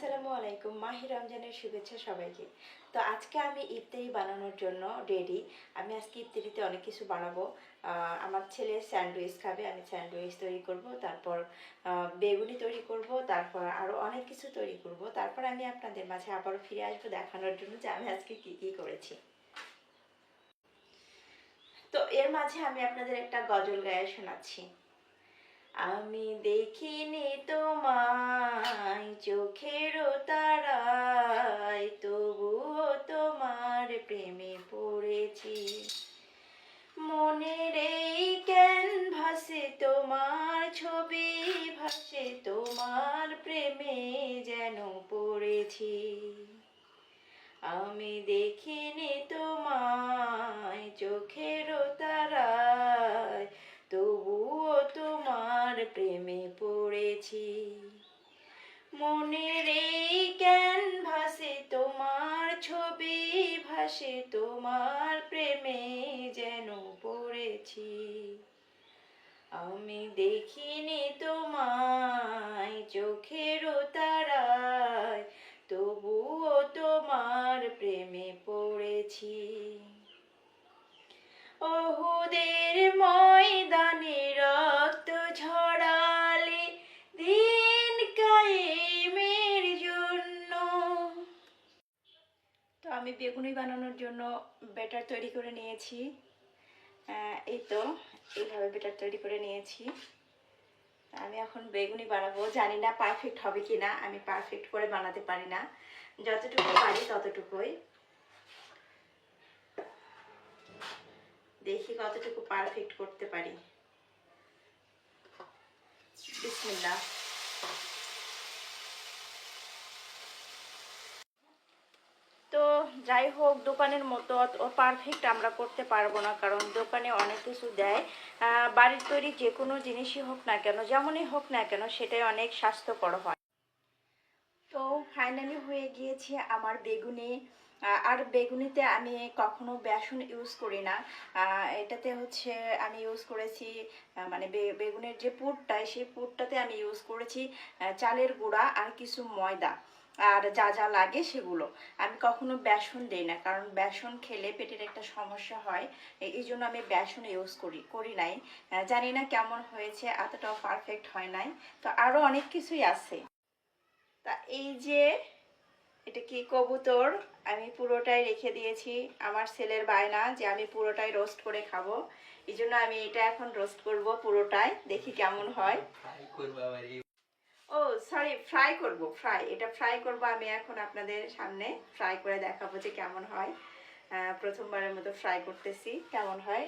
আসসালামু আলাইকুম। মাহি রমজানের শুভেচ্ছা সবাইকে। তো আজকে আমি ইফতারি বানানোর জন্য রেডি। আমি আজকে ইফতারিতে অনেক কিছু বানাবো। আমার ছেলে স্যান্ডউইচ খাবে, আমি স্যান্ডউইচ তৈরি করব, তারপর বেগুনি তৈরি করব, তারপর আরও অনেক কিছু তৈরি করব। তারপর আমি আপনাদের মাঝে আবারও ফিরে আসবো দেখানোর জন্য যে আমি আজকে কী কী করেছি। তো এর মাঝে আমি আপনাদের একটা গজল গায়ে শোনাচ্ছি। আমি দেখিনি তোমায় চোখের তারায়, তবুও তোমার প্রেমে পড়েছি। মনের এই ক্যানভাসে তোমার ছবি ভাসে, তোমার প্রেমে যেন পড়েছি। আমি দেখিনি তোমায় চোখের তারায়, তবুও তোমার প্রেমে পড়েছি। মনের এই ক্যানভাসে তোমার ছবি ভাসে, তোমার প্রেমে যেন পড়েছি। আমি দেখিনি তোমায় চোখের তারায়, তবুও তোমার প্রেমে পড়েছি। ওহুদের ময়দানে রক্ত ঝরালে দিন কায়েমের জন্য। তো আমি বেগুনি বানানোর জন্য ব্যাটার তৈরি করে নিয়েছি। এই তো এইভাবে ব্যাটার তৈরি করে নিয়েছি। আমি এখন বেগুনি বানাবো। জানি না পারফেক্ট হবে কি না, আমি পারফেক্ট করে বানাতে পারি না, যতটুকু পারি ততটুকুই। দেখি কতটুকু পারফেক্ট করতে পারি। বিসমিল্লাহ। তো যাই হোক, দোকানের মতো অত পারফেক্ট আমরা করতে পারবো না, কারণ দোকানে অনেক কিছু দেয়। বাড়ির তৈরি যে কোনো জিনিসই হোক না কেন, যেমনই হোক না কেন, সেটাই অনেক স্বাস্থ্যকর হয়। তো ফাইনালি হয়ে গিয়েছে আমার বেগুনি। আর বেগুনিতে আমি কখনো বেসন ইউজ করি না। এটাতে হচ্ছে আমি ইউজ করেছি, মানে বেগুনের যে পুরটা, সেই পুরটাতে আমি ইউজ করেছি চালের গুঁড়া আর কিছু ময়দা, আর যা যা লাগে সেগুলো। আমি কখনো বেসন দিই না, কারণ বেসন খেলে পেটের একটা সমস্যা হয়। এই জন্য আমি বেসন ইউজ করি নাই। জানি না কেমন হয়েছে, এতটাও পারফেক্ট হয় নাই। তো আরও অনেক কিছুই আছে। তা এই যে এটা কি কবুতর, আমি পুরোটাই রেখে দিয়েছি। আমার ছেলের বায়না যে আমি পুরোটাই রোস্ট করে খাবো, এই জন্য আমি এটা এখন রোস্ট করব পুরোটাই, দেখি কেমন হয়। ও সরি, ফ্রাই করব, এটা ফ্রাই করব আমি এখন আপনাদের সামনে ফ্রাই করে দেখাবো যে কেমন হয়। প্রথমবারের মতো ফ্রাই করতেছি, কেমন হয়।